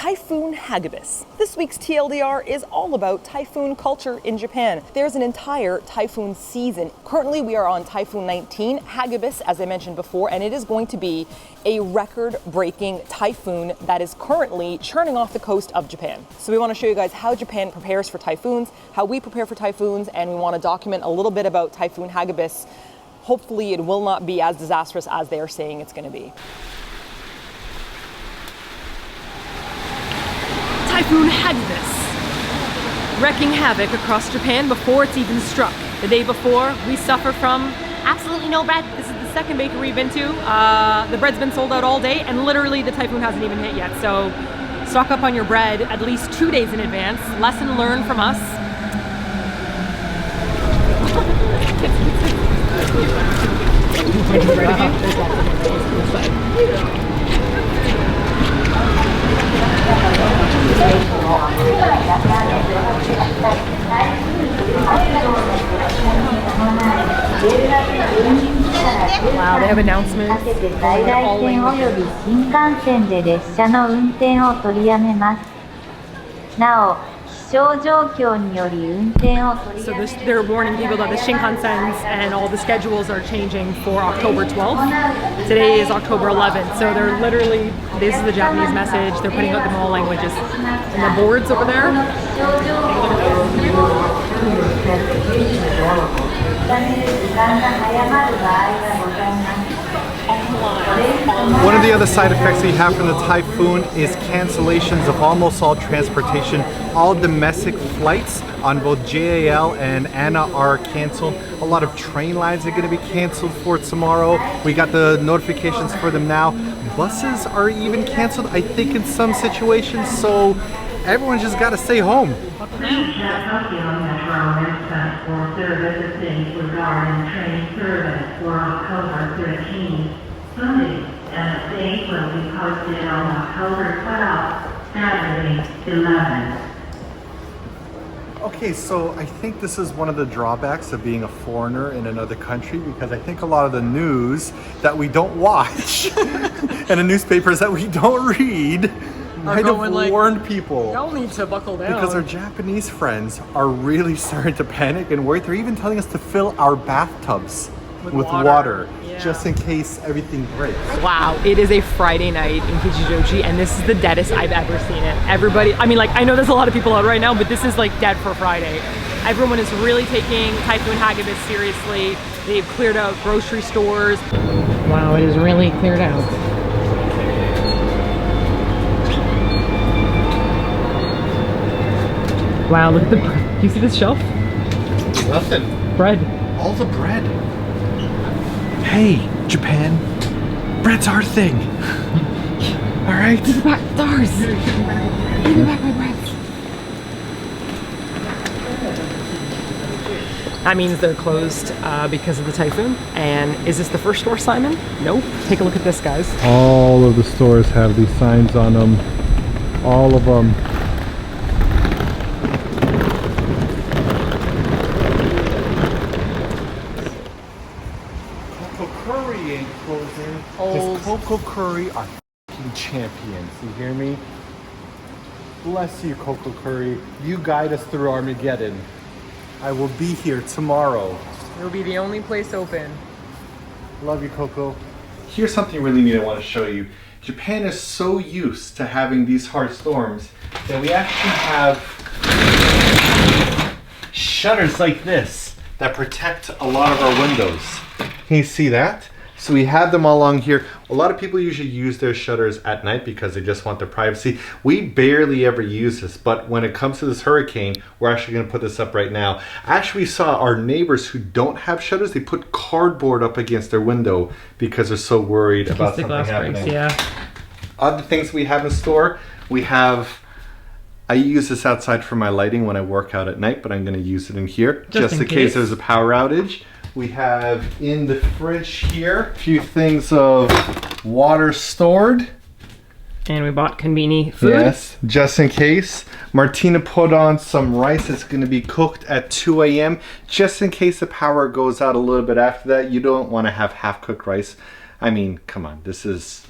Typhoon Hagibis. This week's TLDR is all about typhoon culture in Japan. There's an entire typhoon season. Currently we are on Typhoon 19, Hagibis, as I mentioned before, and it is going to be a record-breaking typhoon that is currently churning off the coast of Japan. So we want to show you guys how Japan prepares for typhoons, how we prepare for typhoons, and we want to document a little bit about Typhoon Hagibis. Hopefully it will not be as disastrous as they are saying it's going to be. Typhoon Hagibis, wreaking havoc across Japan before it's even struck. The day before, we suffer from absolutely no bread. This is the second bakery we've been to. The bread's been sold out all day, and literally the typhoon hasn't even hit yet. So stock up on your bread at least 2 days in advance. Lesson learned from us. Wow, they have announcements. So they're warning people that the Shinkansens and all the schedules are changing for October 12th. Today is October 11th, so they're literally, this is the Japanese message, they're putting out them all languages. And the boards over there. One of the other side effects we have from the typhoon is cancellations of almost all transportation. All domestic flights on both JAL and ANA are canceled. A lot of train lines are going to be canceled for tomorrow. We got the notifications for them now. Buses are even canceled, I think, in some situations, so everyone just got to stay home. Sunday and the date will be posted on October 12th, Saturday 11th. Okay, so I think this is one of the drawbacks of being a foreigner in another country, because I think a lot of the news that we don't watch and the newspapers that we don't read might have warned people. Y'all need to buckle down. Because our Japanese friends are really starting to panic and worry. They're even telling us to fill our bathtubs with water. Just in case everything breaks. Wow, it is a Friday night in Kichijoji, and this is the deadest I've ever seen it. Everybody, I mean, like, I know there's a lot of people out right now, but this is like dead for Friday. Everyone is really taking Typhoon Hagibis seriously. They've cleared out grocery stores. Wow, it is really cleared out. Wow, look at the, do you see this shelf? Nothing. Bread. All the bread. Hey, Japan, bread's our thing. All right? Give me back ours. Give me back my breads. That means they're closed because of the typhoon. And is this the first store, Simon? Nope. Take a look at this, guys. All of the stores have these signs on them. All of them. Just Coco Curry are f***ing champions, you hear me? Bless you, Coco Curry. You guide us through Armageddon. I will be here tomorrow. It'll be the only place open. Love you, Coco. Here's something really neat I want to show you. Japan is so used to having these hard storms that we actually have shutters like this that protect a lot of our windows. Can you see that? So we have them all along here. A lot of people usually use their shutters at night because they just want their privacy. We barely ever use this, but when it comes to this hurricane, we're actually gonna put this up right now. Actually, we saw our neighbors who don't have shutters, they put cardboard up against their window because they're so worried about something happening. Breaks, yeah. Other things we have in store, we have, I use this outside for my lighting when I work out at night, but I'm gonna use it in here just in case there's a power outage. We have in the fridge here a few things of water stored. And we bought conveni food. Yes, just in case. Martina put on some rice that's going to be cooked at 2 a.m. just in case the power goes out a little bit after that. You don't want to have half-cooked rice. I mean, come on, this is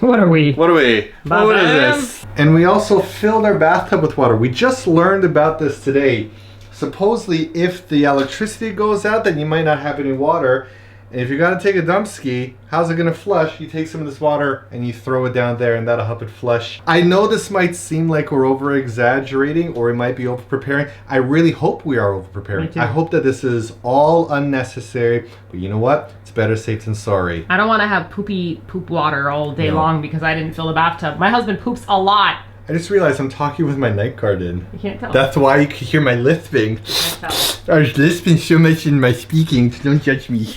What are we? What are we? What is this? And we also filled our bathtub with water. We just learned about this today. Supposedly, if the electricity goes out, then you might not have any water. And if you're gonna take a dump ski, how's it gonna flush? You take some of this water and you throw it down there and that'll help it flush. I know this might seem like we're over exaggerating or we might be over preparing. I really hope we are over preparing. I hope that this is all unnecessary, but you know what? It's better safe than sorry. I don't wanna have poop water all day long because I didn't fill the bathtub. My husband poops a lot. I just realized I'm talking with my night guard in. You can't tell. That's why you can hear my lisping. I was lisping so much in my speaking, so don't judge me.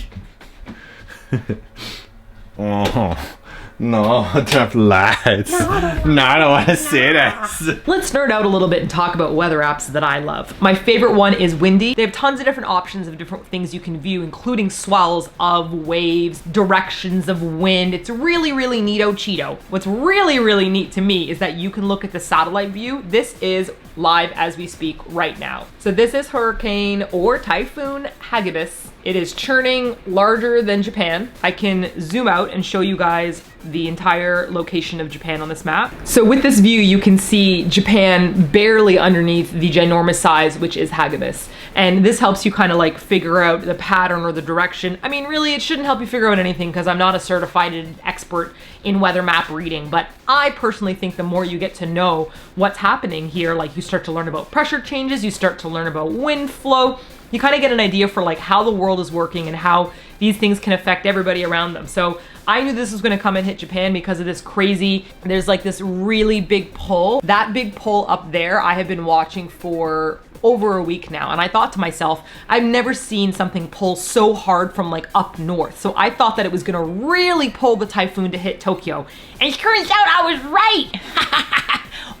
Oh, no, don't lies. No, I don't want to say this. Let's nerd out a little bit and talk about weather apps that I love. My favorite one is Windy. They have tons of different options of different things you can view, including swells of waves, directions of wind. It's really, really neato Cheeto. What's really, really neat to me is that you can look at the satellite view. This is live as we speak right now. So this is Hurricane or Typhoon Hagibis. It is churning larger than Japan. I can zoom out and show you guys the entire location of Japan on this map. So with this view, you can see Japan barely underneath the ginormous size, which is Hagibis. And this helps you kind of like figure out the pattern or the direction. I mean, really, it shouldn't help you figure out anything because I'm not a certified expert in weather map reading, but I personally think the more you get to know what's happening here, like you start to learn about pressure changes, you start to learn about wind flow, you kind of get an idea for like how the world is working and how these things can affect everybody around them. So I knew this was gonna come and hit Japan because of this crazy, there's like this really big pull. That big pull up there, I have been watching for over a week now. And I thought to myself, I've never seen something pull so hard from like up north. So I thought that it was gonna really pull the typhoon to hit Tokyo. And it turns out I was right.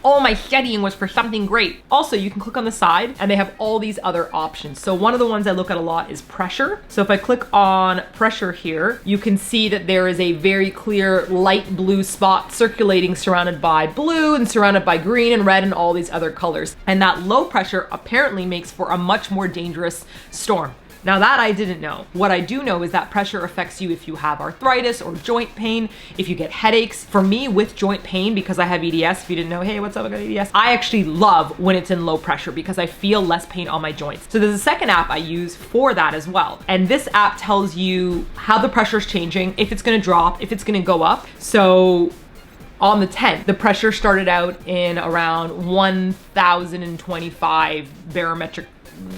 All my studying was for something great. Also, you can click on the side and they have all these other options. So one of the ones I look at a lot is pressure. So if I click on pressure here, you can see that there is a very clear light blue spot circulating surrounded by blue and surrounded by green and red and all these other colors. And that low pressure apparently makes for a much more dangerous storm. Now that I didn't know. What I do know is that pressure affects you if you have arthritis or joint pain, if you get headaches. For me, with joint pain, because I have EDS, if you didn't know, hey, what's up, I got EDS. I actually love when it's in low pressure because I feel less pain on my joints. So there's a second app I use for that as well. And this app tells you how the pressure is changing, if it's gonna drop, if it's gonna go up. So on the 10th, the pressure started out in around 1,025 barometric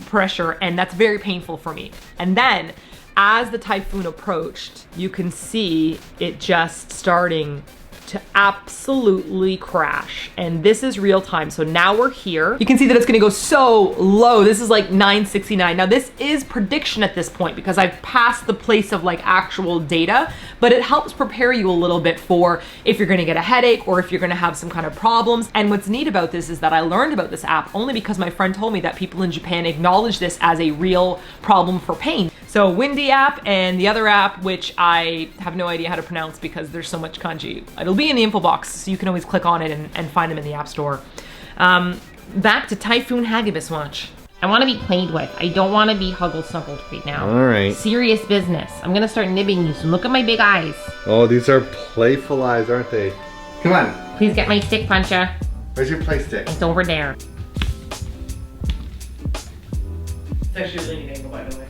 pressure, and that's very painful for me. And then as the typhoon approached, you can see it just starting to absolutely crash. And this is real time. So now we're here. You can see that it's gonna go so low. This is like 969. Now this is prediction at this point because I've passed the place of like actual data, but it helps prepare you a little bit for if you're gonna get a headache or if you're gonna have some kind of problems. And what's neat about this is that I learned about this app only because my friend told me that people in Japan acknowledge this as a real problem for pain. So Windy app and the other app, which I have no idea how to pronounce because there's so much kanji. It'll be in the info box, so you can always click on it and find them in the app store. Back to Typhoon Hagibis watch. I want to be played with. I don't want to be snuggled right now. All right. Serious business. I'm gonna start nibbing you, so look at my big eyes. Oh, these are playful eyes, aren't they? Come on. Please get my stick, Puncha. Where's your play stick? It's over there. It's actually a leaning angle, by the way.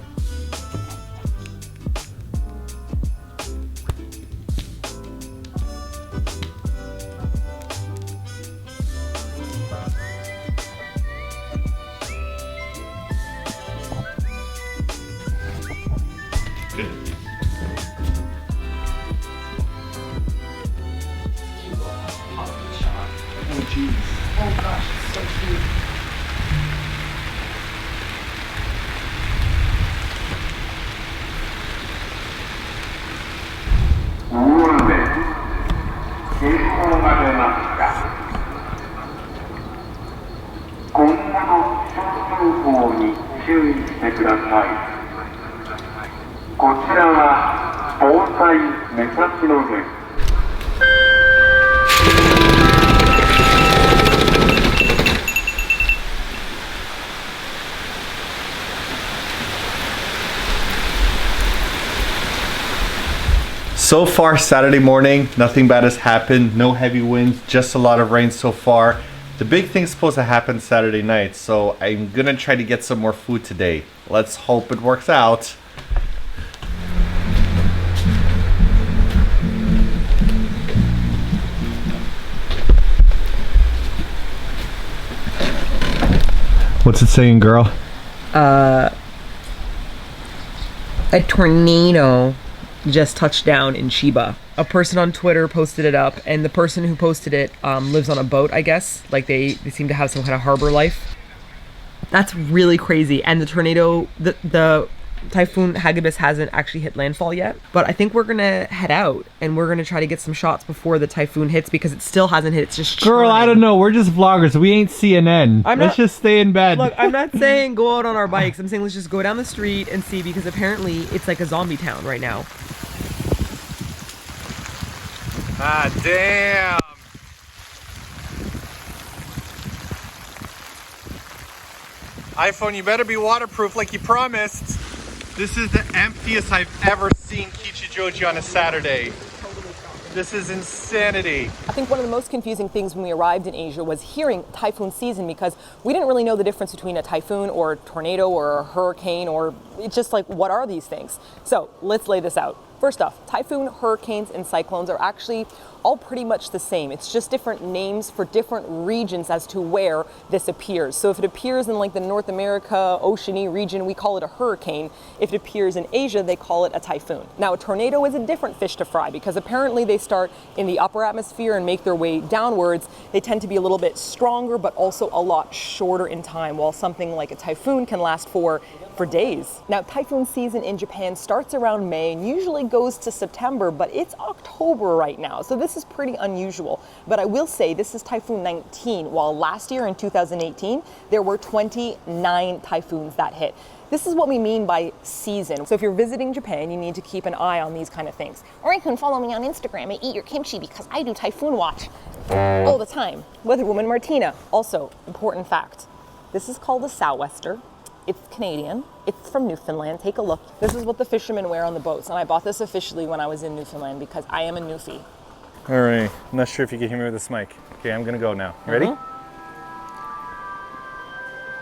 Oh, jeez. Oh gosh, it's so cute. So far Saturday morning, nothing bad has happened. No heavy winds, just a lot of rain so far. The big thing's supposed to happen Saturday night, so I'm gonna try to get some more food today. Let's hope it works out. What's it saying, girl? A tornado just touched down in Chiba. A person on Twitter posted it up, and the person who posted it lives on a boat, I guess. Like they seem to have some kind of harbor life. That's really crazy. And the tornado, the Typhoon Hagibis hasn't actually hit landfall yet. But I think we're gonna head out and we're gonna try to get some shots before the typhoon hits because it still hasn't hit. It's just Girl, churning. I don't know. We're just vloggers. We ain't CNN. Let's just stay in bed. Look, I'm not saying go out on our bikes. I'm saying let's just go down the street and see because apparently it's like a zombie town right now. Ah, damn. iPhone, you better be waterproof like you promised. This is the emptiest I've ever seen Kichijoji on a Saturday. This is insanity. I think one of the most confusing things when we arrived in Asia was hearing typhoon season because we didn't really know the difference between a typhoon or a tornado or a hurricane or it's just like, what are these things? So let's lay this out. First off, typhoon, hurricanes, and cyclones are actually all pretty much the same. It's just different names for different regions as to where this appears. So if it appears in like the North America, oceany region, we call it a hurricane. If it appears in Asia, they call it a typhoon. Now, a tornado is a different fish to fry because apparently they start in the upper atmosphere and make their way downwards. They tend to be a little bit stronger, but also a lot shorter in time, while something like a typhoon can last for days. Now, typhoon season in Japan starts around May and usually goes to September, but it's October right now, so this is pretty unusual. But I will say this is Typhoon 19, while last year in 2018, there were 29 typhoons that hit. This is what we mean by season. So if you're visiting Japan, you need to keep an eye on these kind of things. Or you can follow me on Instagram at Eatyourkimchi because I do typhoon watch all the time. Weatherwoman Martina. Also, important fact, this is called a sou'wester. It's Canadian. It's from Newfoundland. Take a look. This is what the fishermen wear on the boats. And I bought this officially when I was in Newfoundland because I am a Newfie. All right, I'm not sure if you can hear me with this mic. Okay, I'm gonna go now. Ready?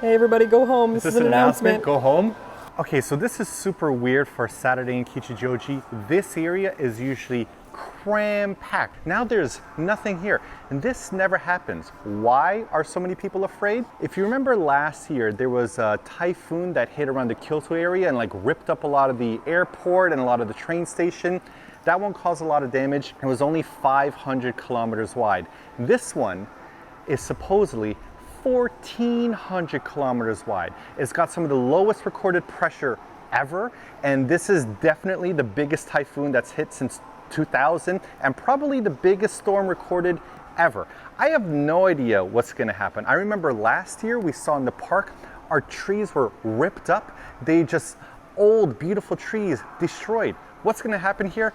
Hey everybody, go home. This is an announcement. Go home. Okay, so this is super weird for Saturday in Kichijoji. This area is usually cram-packed. Now there's nothing here, and this never happens. Why are so many people afraid? If you remember last year, there was a typhoon that hit around the Kyoto area and like ripped up a lot of the airport and a lot of the train station. That one caused a lot of damage. It was only 500 kilometers wide. This one is supposedly 1,400 kilometers wide. It's got some of the lowest recorded pressure ever, and this is definitely the biggest typhoon that's hit since 2000 and probably the biggest storm recorded ever. I have no idea what's going to happen. I remember last year we saw in the park our trees were ripped up. They just old beautiful trees destroyed. What's going to happen here?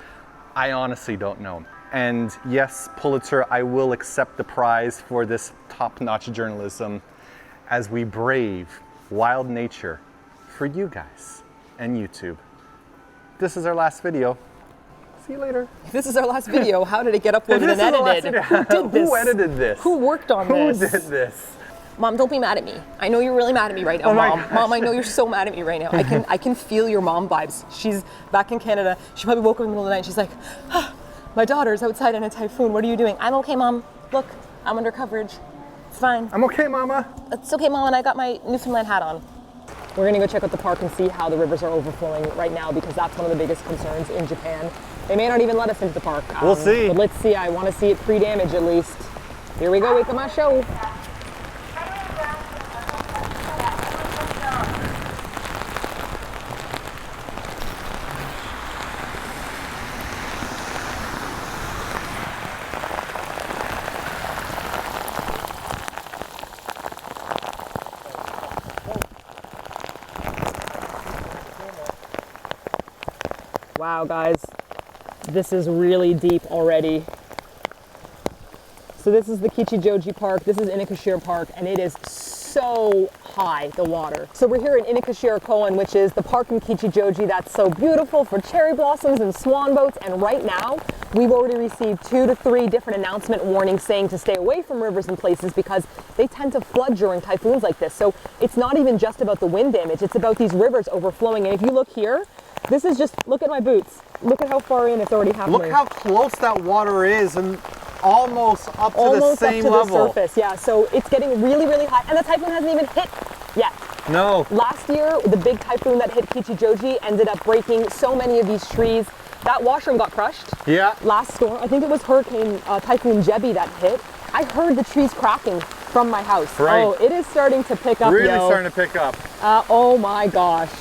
I honestly don't know. And yes, Pulitzer, I will accept the prize for this top-notch journalism as we brave wild nature for you guys and YouTube. This is our last video. See you later. This is our last video. How did it get uploaded and edited? Who did this? Who edited this? Who worked on this? Who did this? Mom, don't be mad at me. I know you're really mad at me right now, Oh my Mom. gosh. Mom, I know you're so mad at me right now. I can feel your mom vibes. She's back in Canada. She probably woke up in the middle of the night and she's like, ah, my daughter's outside in a typhoon. What are you doing? I'm okay, Mom. Look, I'm under coverage. It's fine. I'm okay, Mama. It's okay, Mom, and I got my Newfoundland hat on. We're gonna go check out the park and see how the rivers are overflowing right now because that's one of the biggest concerns in Japan. They may not even let us into the park. We'll see. But let's see. I want to see it pre-damage at least. Here we go. Wait for my show. Wow, guys, this is really deep already. So this is the Kichijoji Park, this is Inukashira Park, and it is so high, the water. So we're here in Inukashira Koen, which is the park in Kichijoji that's so beautiful for cherry blossoms and swan boats, and right now, we've already received 2 to 3 different announcement warnings saying to stay away from rivers and places because they tend to flood during typhoons like this. So it's not even just about the wind damage, it's about these rivers overflowing. And if you look here, this is just, look at my boots. Look at how far in it's already happening. Look how close that water is and almost up to the same level. Almost up to the surface, yeah. So it's getting really, really high. And the typhoon hasn't even hit yet. No. Last year, the big typhoon that hit Kichijoji ended up breaking so many of these trees. That washroom got crushed. Yeah. Last storm, I think it was Typhoon Jebi that hit. I heard the trees cracking from my house. Right. Oh, it is starting to pick up, Really starting to pick up. Oh my gosh.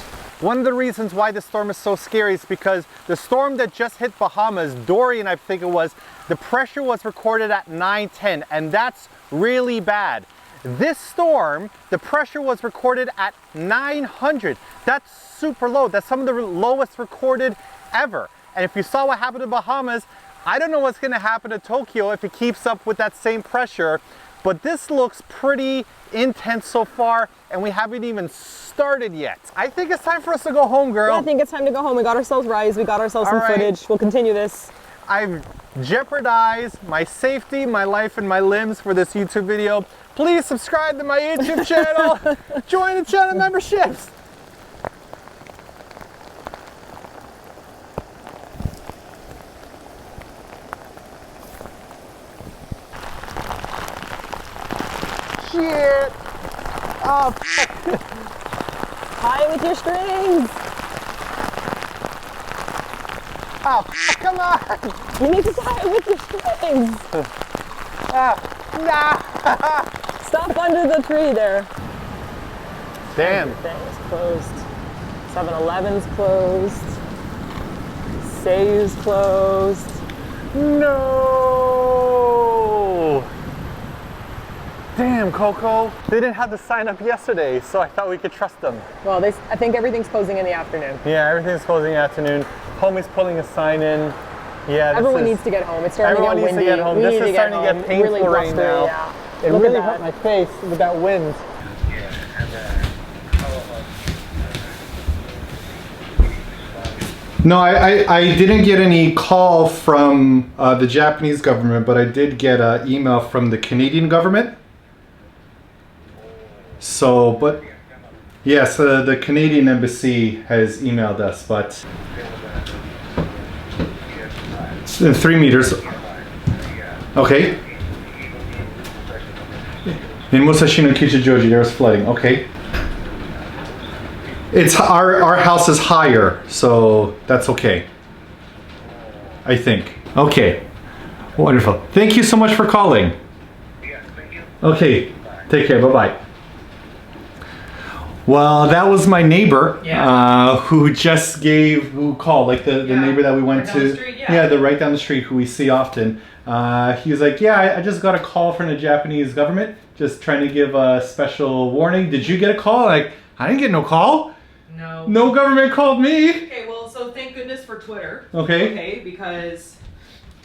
One of the reasons why the storm is so scary is because the storm that just hit Bahamas, Dorian I think it was, the pressure was recorded at 910, and that's really bad. This storm, the pressure was recorded at 900. That's super low. That's some of the lowest recorded ever. And if you saw what happened to Bahamas, I don't know what's going to happen to Tokyo if it keeps up with that same pressure, but this looks pretty intense so far, and we haven't even started yet. I think it's time for us to go home, girl. Yeah, I think it's time to go home. We got ourselves rice, we got ourselves some footage. We'll continue this. I've jeopardized my safety, my life, and my limbs for this YouTube video. Please subscribe to my YouTube channel. Join the channel memberships. Shit. Oh, Tie it with your strings. Oh, come on. You need to tie it with your strings. Nah. Stop under the tree there. Damn. Everything's closed. 7-Eleven's closed. Sayu's closed. No. Damn, Coco. They didn't have the sign up yesterday, so I thought we could trust them. Well, I think everything's closing in the afternoon. Yeah, everything's closing in the afternoon. Homie's pulling a sign in. Yeah, everyone needs to get home. It's starting to get windy. Everyone needs to get home. This is starting to get painful really right now. Yeah. It really hurt my face with that wind. No, I didn't get any call from the Japanese government, but I did get an email from the Canadian government. So, but yes, the Canadian embassy has emailed us, but 3 meters. Okay. In Musashi no Kichijoji, there was flooding. Okay. It's our house is higher, so that's okay. I think. Okay. Wonderful. Thank you so much for calling. Yes, thank you. Okay. Take care. Bye-bye. Well, that was my neighbor who called, like the neighbor that we went to. The right down the street who we see often. He was like, yeah, I just got a call from the Japanese government, just trying to give a special warning. Did you get a call? Like, I didn't get no call. No. No government called me. Okay, well, so thank goodness for Twitter. Okay. Okay, because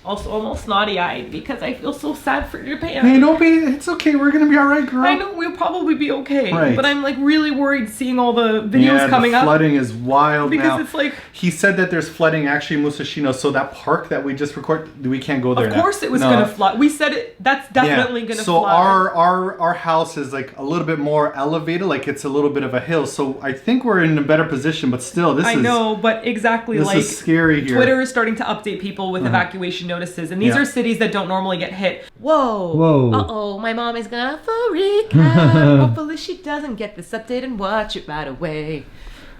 also almost naughty-eyed because I feel so sad for Japan. Hey, don't be, it's okay, we're gonna be alright, girl. I know, we'll probably be okay. Right. But I'm like really worried seeing all the videos coming the up. flooding is wild because now. It's like... He said that there's flooding actually in Musashino, so that park that we just recorded, we can't go there now. Of course it was gonna flood. We said it, that's definitely gonna flood. So our house is like a little bit more elevated, like it's a little bit of a hill, so I think we're in a better position, but still, this I know, but exactly, this like... is scary here. Twitter is starting to update people with evacuation notices, and these are cities that don't normally get hit. Whoa. Uh-oh, my mom is gonna freak out. Hopefully she doesn't get this update and watch it right away.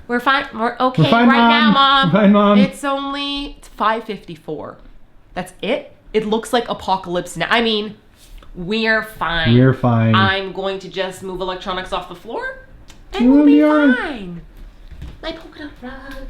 We're fine. We're okay right now, Mom. We're fine, Mom. It's only 5:54. That's it? It looks like apocalypse now. I mean, we're fine. We're fine. I'm going to just move electronics off the floor and we'll be fine. My polka dot rug.